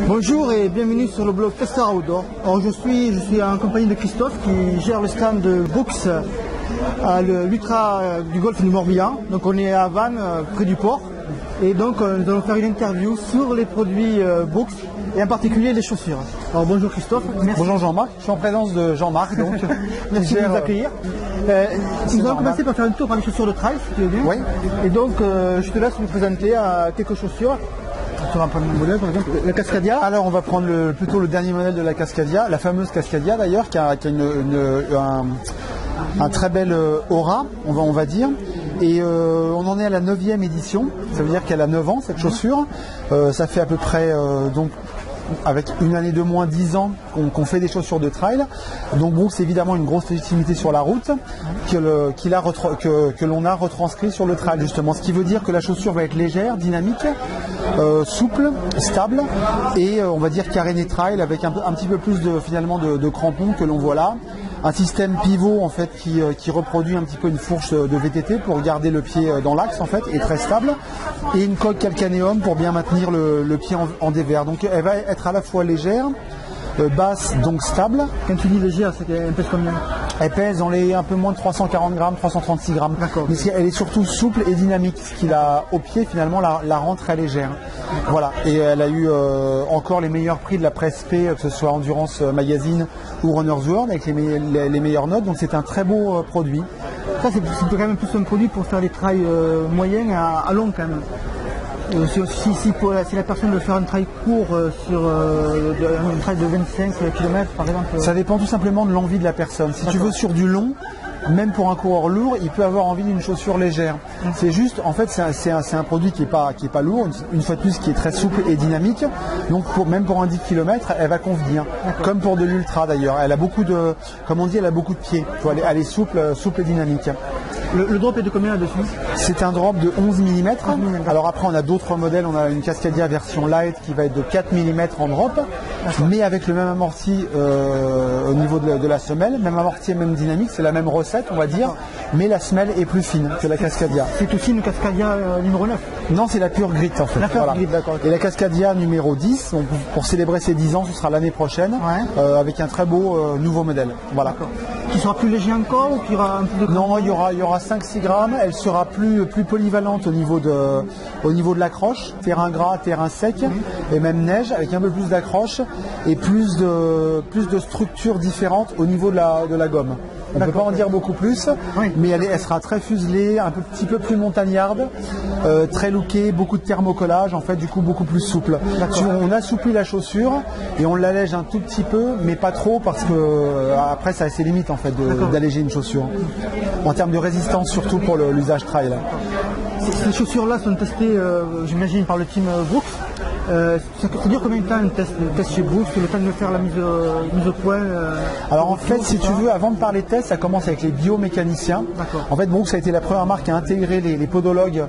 Bonjour et bienvenue sur le blog Testar Outdoor. Alors je suis en compagnie de Christophe qui gère le stand de Brooks à l'Ultra du Golfe du Morbihan. Donc on est à Vannes, près du port. Et donc nous allons faire une interview sur les produits Brooks et en particulier les chaussures. Alors bonjour Christophe. Merci. Bonjour Jean-Marc, je suis en présence de Jean-Marc donc. Merci de nous accueillir. Nous allons commencer par faire un tour par les chaussures de trail si tu veux bien. Oui. Et donc je te laisse nous présenter quelques chaussures. Sur un premier modèle, par exemple, la Cascadia. Alors on va prendre plutôt le dernier modèle de la Cascadia, la fameuse Cascadia d'ailleurs, qui a un très bel aura, on va dire. Et on en est à la 9e édition, ça veut dire qu'elle a 9 ans cette chaussure. Ça fait à peu près, donc avec une année de moins, 10 ans qu'on fait des chaussures de trail. Donc bon, c'est évidemment une grosse légitimité sur la route que l'on a retranscrit sur le trail justement. Ce qui veut dire que la chaussure va être légère, dynamique, souple, stable et on va dire carénée trail avec un petit peu plus de crampons que l'on voit là. Un système pivot en fait qui reproduit un petit peu une fourche de VTT pour garder le pied dans l'axe en fait et très stable, et une coque calcanéum pour bien maintenir le pied en dévers. Donc elle va être à la fois légère, basse, donc stable. Quand tu dis légère, c'est qu'elle pèse combien? Elle pèse dans les un peu moins de 340 grammes, 336 grammes. D'accord. Mais elle est surtout souple et dynamique, ce qui au pied finalement la rend très légère. Voilà. Et elle a eu encore les meilleurs prix de la presse P, que ce soit Endurance Magazine ou Runner's World, avec les meilleures notes. Donc c'est un très beau produit. Ça c'est quand même plus un produit pour faire des trails moyens à long quand même. Si la personne veut faire un trail court sur un trail de 25 km par exemple. Ça dépend tout simplement de l'envie de la personne. Si tu veux sur du long, même pour un coureur lourd, il peut avoir envie d'une chaussure légère. C'est juste, en fait, c'est un produit qui est pas lourd, une fois de plus qui est très souple et dynamique. Donc même pour un 10 km, elle va convenir. Comme pour de l'ultra d'ailleurs. Elle a beaucoup de, comme on dit, elle a beaucoup de pieds. Elle est souple et dynamique. Le drop est de combien là-dessus? C'est un drop de 11 mm. Alors après on a d'autres modèles, on a une Cascadia version light qui va être de 4 mm en drop, mais avec le même amorti au niveau de la semelle, même amorti et même dynamique, c'est la même recette on va dire, mais la semelle est plus fine que la Cascadia. C'est aussi une Cascadia numéro 9? Non, c'est la Pure Grit en fait. La Pure Grit, d'accord. Et la Cascadia numéro 10, donc pour célébrer ses 10 ans, ce sera l'année prochaine, avec un très beau nouveau modèle. Voilà. Qui sera plus léger encore ou qu'il y aura un peu de... Non, il y aura 5-6 grammes, elle sera plus polyvalente au niveau de l'accroche, terrain gras, terrain sec et même neige, avec un peu plus d'accroche et plus de structures différentes au niveau de la gomme. On ne peut pas en dire beaucoup plus, mais elle sera très fuselée, un petit peu plus montagnarde, très lookée, beaucoup de thermocollage, en fait du coup beaucoup plus souple. On assouplit la chaussure et on l'allège un tout petit peu, mais pas trop parce que après ça a ses limites en fait d'alléger une chaussure. En termes de résistance surtout pour l'usage trail. Ces chaussures-là sont testées, j'imagine, par le team Brooks. Ça dure combien de temps un test chez Brooks, le temps de faire la mise au point Alors en fait, si tu veux, avant de parler de test, ça commence avec les biomécaniciens. En fait, Brooks a été la première marque à intégrer les podologues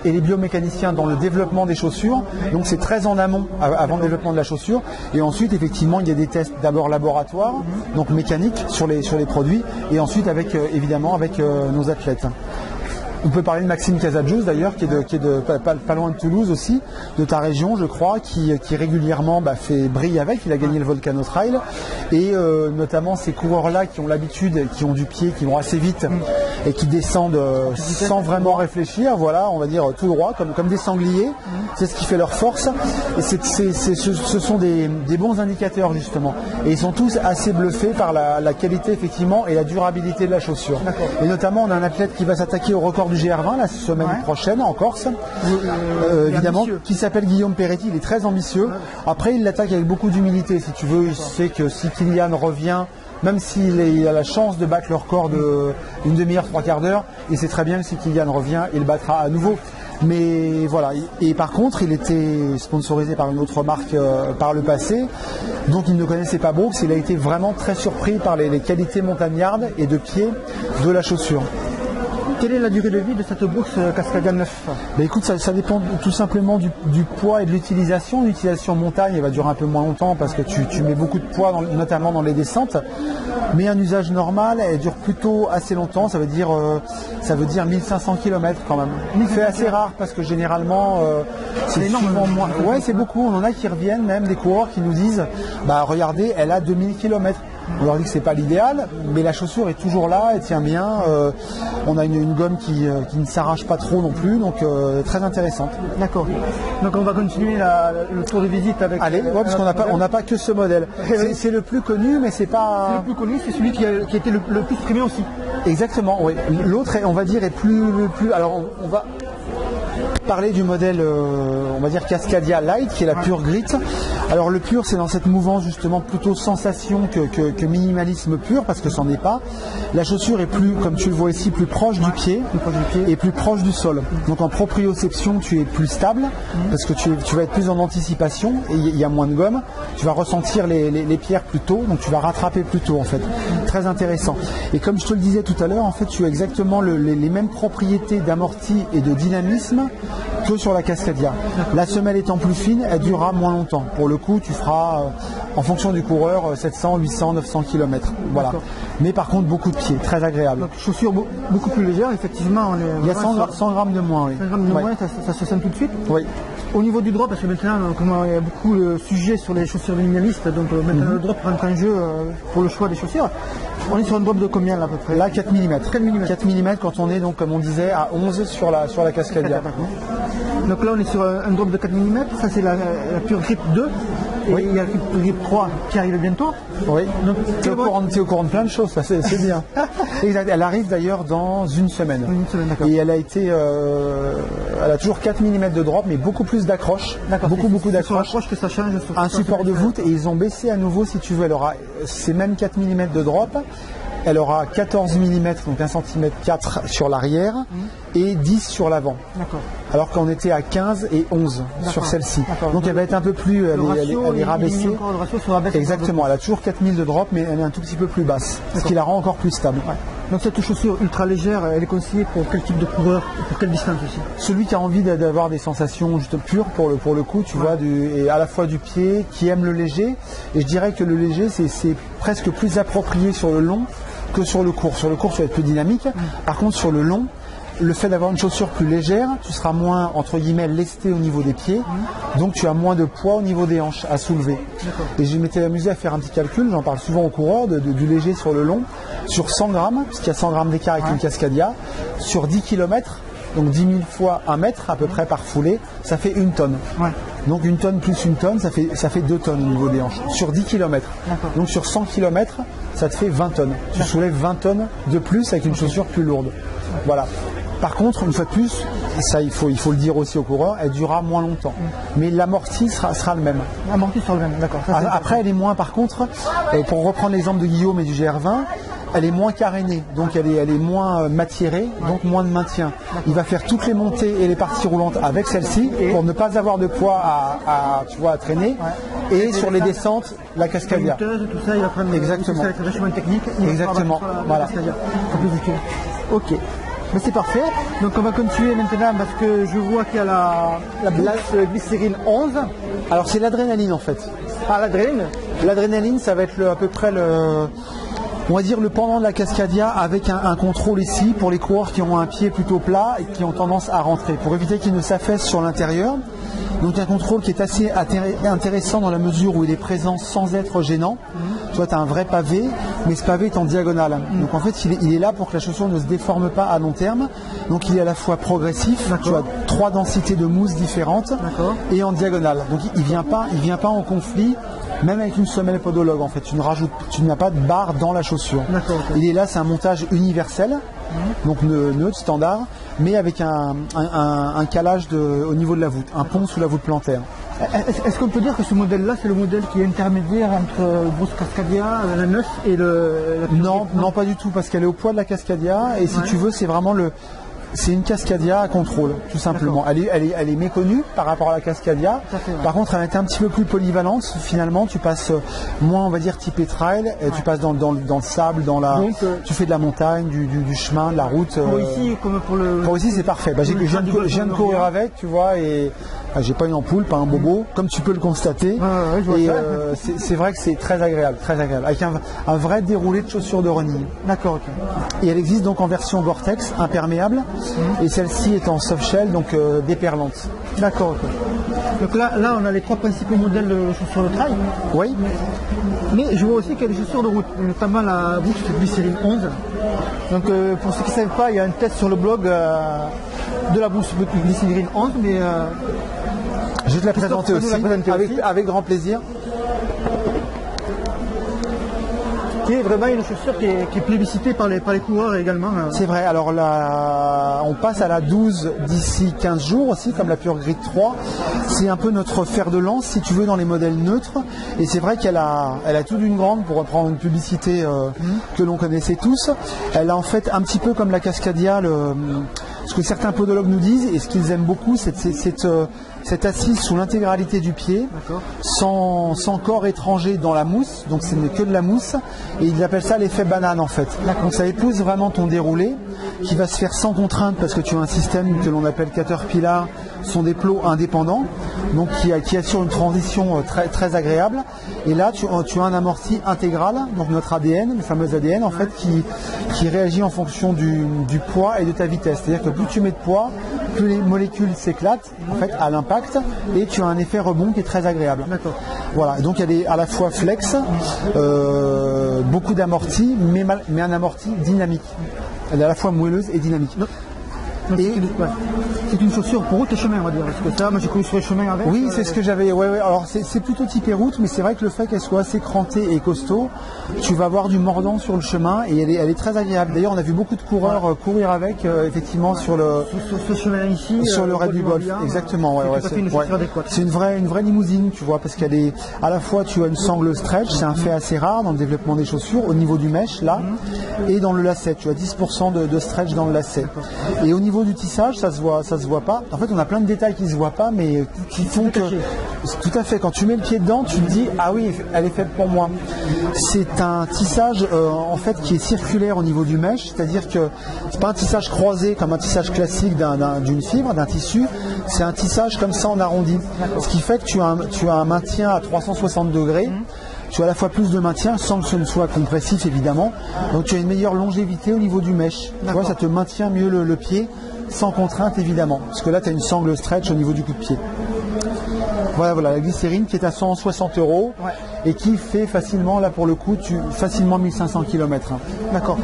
et les biomécaniciens dans le développement des chaussures. Donc c'est très en amont, avant le développement de la chaussure. Et ensuite, effectivement, il y a des tests d'abord laboratoires, donc mécaniques sur les produits, et ensuite évidemment avec nos athlètes. On peut parler de Maxime Casajous d'ailleurs, qui est pas loin de Toulouse aussi, de ta région je crois, qui régulièrement brille avec, il a gagné le Volcano Trail, et notamment ces coureurs-là qui ont l'habitude, qui ont du pied, qui vont assez vite et qui descendent sans vraiment réfléchir, voilà, on va dire tout droit, comme des sangliers, c'est ce qui fait leur force, et ce sont des bons indicateurs justement, et ils sont tous assez bluffés par la qualité effectivement et la durabilité de la chaussure. Et notamment on a un athlète qui va s'attaquer au record du GR20 la semaine prochaine en Corse, évidemment, qui s'appelle Guillaume Peretti. Il est très ambitieux. Après, il l'attaque avec beaucoup d'humilité, si tu veux. Il sait que si Kylian revient, même s'il a la chance de battre le record d'une demi-heure, 3/4 d'heure, il sait très bien que si Kylian revient, il le battra à nouveau. Mais voilà, et par contre il était sponsorisé par une autre marque par le passé, donc il ne connaissait pas Brooks. Il a été vraiment très surpris par les qualités montagnardes et de pied de la chaussure. Quelle est la durée de vie de cette Brooks Cascadia 9? Écoute, ça dépend tout simplement du poids et de l'utilisation. L'utilisation montagne, elle va durer un peu moins longtemps parce que tu mets beaucoup de poids, notamment dans les descentes. mais un usage normal, elle dure plutôt assez longtemps, ça veut dire 1500 km quand même. C'est assez rare parce que généralement c'est souvent moins. Ouais, c'est beaucoup, on en a qui reviennent, même des coureurs qui nous disent bah regardez, elle a 2000 km. On leur dit que c'est pas l'idéal, mais la chaussure est toujours là, elle tient bien. On a une gomme qui ne s'arrache pas trop non plus, donc très intéressante. D'accord. Donc on va continuer le tour de visite avec. Allez, parce qu'on n'a pas que ce modèle. C'est le plus connu, mais c'est pas. C'est le plus connu, c'est celui qui a été le plus primé aussi. Exactement, oui. L'autre, on va dire, est plus. Alors on va parler du modèle, on va dire Cascadia Light, qui est la pure grit. Alors le pur, c'est dans cette mouvance justement plutôt sensation que minimalisme pur, parce que c'en est pas. La chaussure est plus, comme tu le vois ici, plus proche du pied et plus proche du sol. Donc en proprioception, tu es plus stable, parce que tu vas être plus en anticipation et il y a moins de gomme. Tu vas ressentir les pierres plus tôt, donc tu vas rattraper plus tôt en fait. Très intéressant. Et comme je te le disais tout à l'heure, en fait, tu as exactement les mêmes propriétés d'amorti et de dynamisme que sur la Cascadia. La semelle étant plus fine, elle durera moins longtemps. Pour le coup, tu feras, en fonction du coureur, 700, 800, 900 km. Voilà. Mais par contre, beaucoup de pieds, très agréable. Donc, chaussures beaucoup plus légères, effectivement. Il y a 100 grammes de moins, oui. 100 grammes de moins, ça se sent tout de suite. Oui. Au niveau du drop, parce que maintenant, comme il y a beaucoup de sujets sur les chaussures minimalistes, donc maintenant le drop rentre en jeu pour le choix des chaussures. On est sur un drop de combien là à peu près? Là, 4 mm. 4 mm quand on est, donc, comme on disait, à 11 sur la Cascadia. Donc là, on est sur un drop de 4 mm. Ça, c'est la pure grip 2. Et oui. Il y a la grip 3 qui arrive bientôt. Oui. Donc, tu es au courant de plein de choses, ça c'est bien. Exact. Elle arrive d'ailleurs dans une semaine. Une semaine, d'accord. Et elle a toujours 4 mm de drop, mais beaucoup plus d'accroche. Beaucoup d'accroche. Que ça change. Un support de voûte, et ils ont baissé à nouveau, si tu veux. Elle aura ces mêmes 4 mm de drop. Elle aura 14 mm, donc 1 cm 4 sur l'arrière et 10 sur l'avant. Alors qu'on était à 15 et 11 sur celle-ci. Donc elle va être un peu plus, elle est rabaissée. Exactement, elle a toujours 4000 de drop, mais elle est un tout petit peu plus basse, ce qui la rend encore plus stable. Ouais. Donc cette chaussure ultra légère, elle est conseillée pour quel type de coureur, pour quelle distance aussi? Celui qui a envie d'avoir des sensations juste pures pour le coup, tu vois, et à la fois du pied, qui aime le léger. Et je dirais que le léger, c'est presque plus approprié sur le long que sur le court. Sur le court, tu vas être plus dynamique. Par contre, sur le long, le fait d'avoir une chaussure plus légère, tu seras moins, entre guillemets, lesté au niveau des pieds. Donc, tu as moins de poids au niveau des hanches à soulever. Et je m'étais amusé à faire un petit calcul, j'en parle souvent aux coureurs, du léger sur le long, sur 100 grammes, puisqu'il y a 100 grammes d'écart avec une Cascadia, sur 10 km, donc 10 000 fois 1 mètre à peu près par foulée, ça fait 1 tonne. Donc 1 tonne plus 1 tonne, ça fait 2 tonnes au niveau des hanches, sur 10 km. Donc sur 100 km, ça te fait 20 tonnes. Tu soulèves 20 tonnes de plus avec une chaussure plus lourde. Voilà. Par contre, une fois de plus, ça il faut le dire aussi aux coureurs, elle durera moins longtemps. Mais l'amorti sera le même. L'amorti sera le même, d'accord. Après, elle est moins, par contre, pour reprendre l'exemple de Guillaume et du GR20, elle est moins carénée, donc elle est moins matiérée, donc moins de maintien. Il va faire toutes les montées et les parties roulantes avec celle-ci pour ne pas avoir de poids à traîner. Et sur les descentes, la Cascadia. Tout ça, il va prendre exactement. Une technique. Exactement. Voilà. Ok. Mais c'est parfait. Donc on va continuer maintenant parce que je vois qu'il y a la Blast Glycérine 11. Alors c'est l'adrénaline en fait. Ah, l'adrénaline. L'adrénaline, ça va être à peu près on va dire le pendant de la Cascadia, avec un contrôle ici pour les coureurs qui ont un pied plutôt plat et qui ont tendance à rentrer, pour éviter qu'ils ne s'affaissent sur l'intérieur. Donc un contrôle qui est assez intéressant dans la mesure où il est présent sans être gênant. Tu vois, tu as un vrai pavé, mais ce pavé est en diagonale. Donc en fait, il est là pour que la chaussure ne se déforme pas à long terme. Donc il est à la fois progressif, tu as 3 densités de mousse différentes, et en diagonale. Donc il vient pas en conflit. Même avec une semelle podologue, en fait, tu n'as pas de barre dans la chaussure. Il est là, c'est un montage universel, donc neutre, standard, mais avec un calage au niveau de la voûte, un pont sous la voûte plantaire. Est-ce qu'on peut dire que ce modèle-là, c'est le modèle qui est intermédiaire entre Bruce Cascadia, la 9 et la Non, pas du tout, parce qu'elle est au poids de la Cascadia, et si tu veux, c'est vraiment c'est une Cascadia à contrôle, tout simplement. Elle est méconnue par rapport à la Cascadia. Par contre, elle est un petit peu plus polyvalente. Finalement, tu passes moins, on va dire, typé trail. Et tu passes dans le sable, tu fais de la montagne, du chemin, de la route. Pour ici, comme pour le... Pour ici, c'est parfait. Je viens de courir avec, tu vois, et J'ai pas une ampoule, pas un bobo, comme tu peux le constater. Et c'est vrai que c'est très agréable, avec un vrai déroulé de chaussures de running. D'accord, ok. Et elle existe donc en version Gore-Tex, imperméable, et celle-ci est en soft shell, donc déperlante. D'accord, ok. Donc là, on a les 3 principaux modèles de chaussures de trail. Oui. Mais je vois aussi qu'il y a des chaussures de route, notamment la Brooks Glycerin 11. Donc pour ceux qui ne savent pas, il y a un test sur le blog de la Brooks Glycerin 11, mais je vais te la présenter aussi, avec grand plaisir. Qui est vraiment une chaussure qui est plébiscitée par les coureurs également. C'est vrai, alors là, on passe à la 12 d'ici 15 jours aussi, comme la Pure Grid 3. C'est un peu notre fer de lance, si tu veux, dans les modèles neutres. Et c'est vrai qu'elle a tout d'une grande, pour reprendre une publicité que l'on connaissait tous. Elle a en fait un petit peu comme la Cascadia, ce que certains podologues nous disent, et ce qu'ils aiment beaucoup, c'est cette assise sous l'intégralité du pied, sans corps étranger dans la mousse, donc ce n'est que de la mousse, et ils appellent ça l'effet banane en fait. Donc ça épouse vraiment ton déroulé, qui va se faire sans contrainte, parce que tu as un système que l'on appelle Caterpillar, ce sont des plots indépendants, donc qui assurent une transition très, très agréable. Et là, tu as un amorti intégral, donc notre ADN, le fameux ADN en fait, qui réagit en fonction du poids et de ta vitesse. C'est-à-dire que plus tu mets de poids, plus les molécules s'éclatent en fait à l'impact, et tu as un effet rebond qui est très agréable. Voilà, donc il y a à la fois flex, beaucoup d'amorti, mais un amorti dynamique. Elle est à la fois moelleuse et dynamique. C'est une chaussure pour route et chemin, on va dire. Parce que ça, moi j'ai couru sur les chemins avec. Oui, c'est ce que j'avais. Ouais. Alors c'est plutôt typé route, mais c'est vrai que le fait qu'elle soit assez crantée et costaud, tu vas avoir du mordant sur le chemin, et elle est très agréable. D'ailleurs, on a vu beaucoup de coureurs courir avec, effectivement, sur ce chemin ici, sur le raid du Golfe. Exactement. C'est une vraie limousine, tu vois, parce qu'elle est à la fois, tu as une sangle stretch, c'est un fait assez rare dans le développement des chaussures, au niveau du mesh là, et dans le lacet, tu as 10% de stretch dans le lacet. Et au niveau du tissage, ça se voit pas. En fait, on a plein de détails qui se voient pas, mais qui font que, tout à fait, quand tu mets le pied dedans, tu te dis, ah oui, elle est faite pour moi. C'est un tissage, en fait, qui est circulaire au niveau du mesh, c'est-à-dire que c'est pas un tissage croisé comme un tissage classique d'une fibre, d'un tissu, c'est un tissage comme ça en arrondi. Ce qui fait que tu as un maintien à 360 degrés. Tu as à la fois plus de maintien sans que ce ne soit compressif évidemment, donc tu as une meilleure longévité au niveau du mesh. Tu vois, ça te maintient mieux le pied sans contrainte évidemment, parce que là tu as une sangle stretch au niveau du coup de pied. Voilà la glycérine qui est à 160 € et qui fait facilement, là pour le coup, facilement 1500 km. D'accord.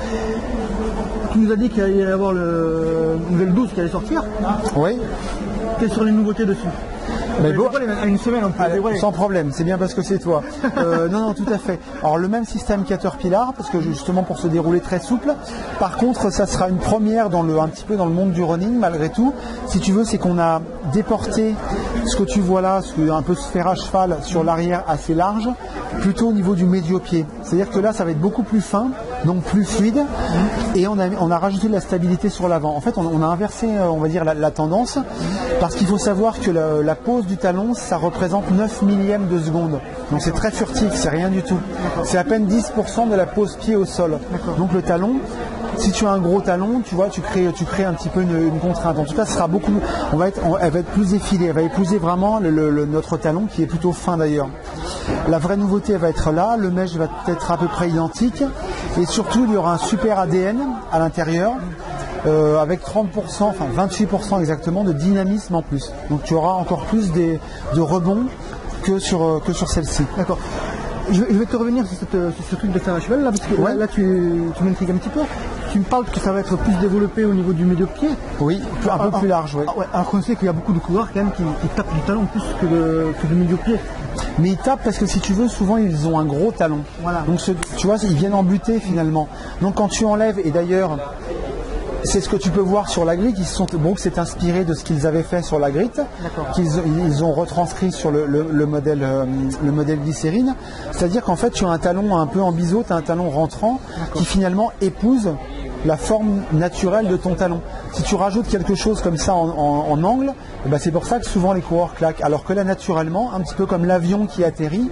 Tu nous as dit qu'il allait y avoir le modèle 12 qui allait sortir. Oui. Quelles sont les nouveautés dessus? Mais bon, à une semaine on peut sans problème, c'est bien parce que c'est toi. Non, tout à fait. Alors le même système Caterpillar, parce que justement pour se dérouler très souple. Par contre, ça sera une première un petit peu dans le monde du running malgré tout. Si tu veux, c'est qu'on a déporté ce que tu vois là, un peu sphère à cheval sur l'arrière assez large, plutôt au niveau du médio-pied. C'est-à-dire que là, ça va être beaucoup plus fin, donc plus fluide, et on a rajouté de la stabilité sur l'avant. En fait, on a inversé, on va dire, la tendance, parce qu'il faut savoir que la pose du talon, ça représente 9 millièmes de seconde. Donc c'est très furtif, c'est rien du tout. C'est à peine 10% de la pose pied au sol. Donc le talon, si tu as un gros talon, tu vois, tu crées un petit peu une contrainte. En tout cas, ce sera elle va être plus effilée, elle va épouser vraiment notre talon qui est plutôt fin d'ailleurs. La vraie nouveauté, elle va être là, le mesh va être à peu près identique, et surtout il y aura un super ADN à l'intérieur. Avec 30%, enfin 28% exactement de dynamisme en plus. Donc tu auras encore plus de rebonds que sur celle-ci. D'accord. Je vais te revenir sur ce truc de fer à cheval là, parce que là tu m'intrigues un petit peu. Tu me parles que ça va être plus développé au niveau du milieu-pied. Oui, un peu plus large, oui. Alors qu'on sait qu'il y a beaucoup de coureurs quand même qui tapent du talon plus que du milieu-pied. Mais ils tapent parce que si tu veux, souvent ils ont un gros talon. Voilà. Donc tu vois, ils viennent en buter finalement. Donc quand tu enlèves, et d'ailleurs c'est ce que tu peux voir sur la grille, Brooks s'est inspiré de ce qu'ils avaient fait sur la grille, qu'ils ont retranscrit sur le modèle glycérine. C'est-à-dire qu'en fait tu as un talon un peu en biseau, tu as un talon rentrant qui finalement épouse la forme naturelle de ton talon. Si tu rajoutes quelque chose comme ça en angle, c'est pour ça que souvent les coureurs claquent. Alors que là naturellement, un petit peu comme l'avion qui atterrit,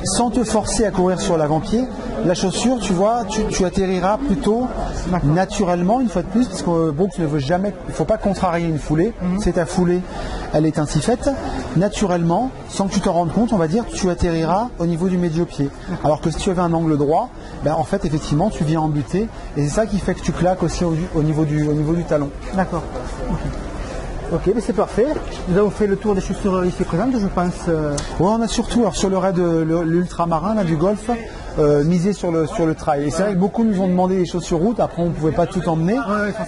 sans te forcer à courir sur l'avant-pied. La chaussure, tu vois, tu atterriras plutôt naturellement, une fois de plus, parce que Brooks ne veut jamais, il ne faut pas contrarier une foulée. C'est ta foulée, elle est ainsi faite. Naturellement, sans que tu t'en rendes compte, on va dire, tu atterriras au niveau du médio-pied. Alors que si tu avais un angle droit, ben, en fait, effectivement, tu viens en butée. Et c'est ça qui fait que tu claques aussi au niveau du talon. D'accord. Ok, mais c'est parfait. Nous avons fait le tour des chaussures ici présentes, je pense. Ouais, on a surtout, alors, sur le raid l'ultramarin là, du golf, misé sur le trail. Et c'est vrai que beaucoup nous ont demandé des chaussures route, après on ne pouvait pas tout emmener.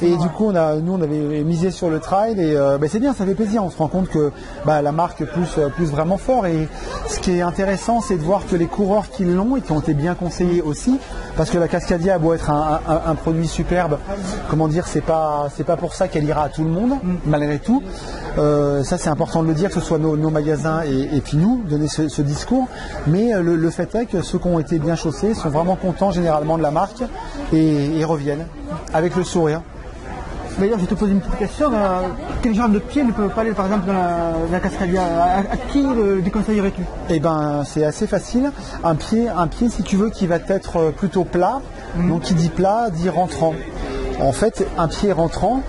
Et du coup, nous on avait misé sur le trail et c'est bien, ça fait plaisir. On se rend compte que la marque pousse vraiment fort. Et ce qui est intéressant, c'est de voir que les coureurs qui l'ont et qui ont été bien conseillés aussi, parce que la Cascadia a beau être un produit superbe, comment dire, c'est pas pour ça qu'elle ira à tout le monde, malgré tout. Ça c'est important de le dire, que ce soit nos magasins et puis nous, donner ce discours. Mais le fait est que ceux qui ont été bien chaussés sont vraiment contents généralement de la marque et reviennent avec le sourire. D'ailleurs, je te pose une petite question. Quel genre de pied ne peut pas aller par exemple dans la Cascadia? À qui le déconseillerais-tu? Eh ben, c'est assez facile. Un pied, si tu veux, qui va être plutôt plat. Donc, qui dit plat, dit rentrant. En fait, un pied rentrant,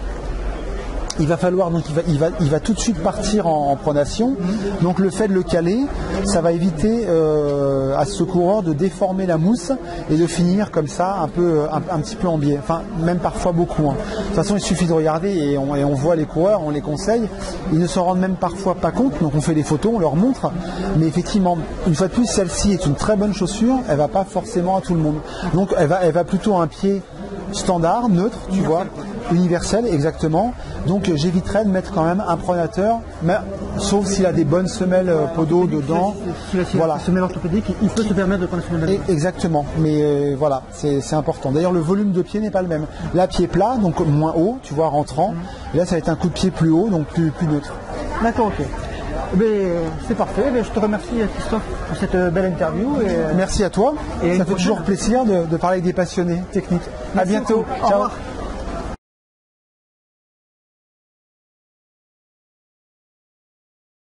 il va falloir, donc il va tout de suite partir en pronation. Donc le fait de le caler, ça va éviter à ce coureur de déformer la mousse et de finir comme ça un petit peu en biais. Enfin, même parfois beaucoup. De toute façon, il suffit de regarder et on voit les coureurs, on les conseille. Ils ne s'en rendent même parfois pas compte. Donc on fait des photos, on leur montre. Mais effectivement, une fois de plus, celle-ci est une très bonne chaussure. Elle va pas forcément à tout le monde. Donc elle va plutôt à un pied standard, neutre, tu vois. Universel, exactement. Donc j'éviterais de mettre quand même un pronateur, mais sauf s'il a des bonnes semelles podo dedans. Voilà. Semelle orthopédique, il peut se permettre de prendre une semelle. Exactement. Mais voilà, c'est important. D'ailleurs, le volume de pied n'est pas le même. Là, pied plat, donc moins haut, tu vois, rentrant. Et là, ça va être un coup de pied plus haut, donc plus neutre. D'accord, ok. C'est parfait. Je te remercie, Christophe, pour cette belle interview. Merci à toi. Ça fait toujours plaisir de parler avec des passionnés techniques. À bientôt. Ciao. Au revoir.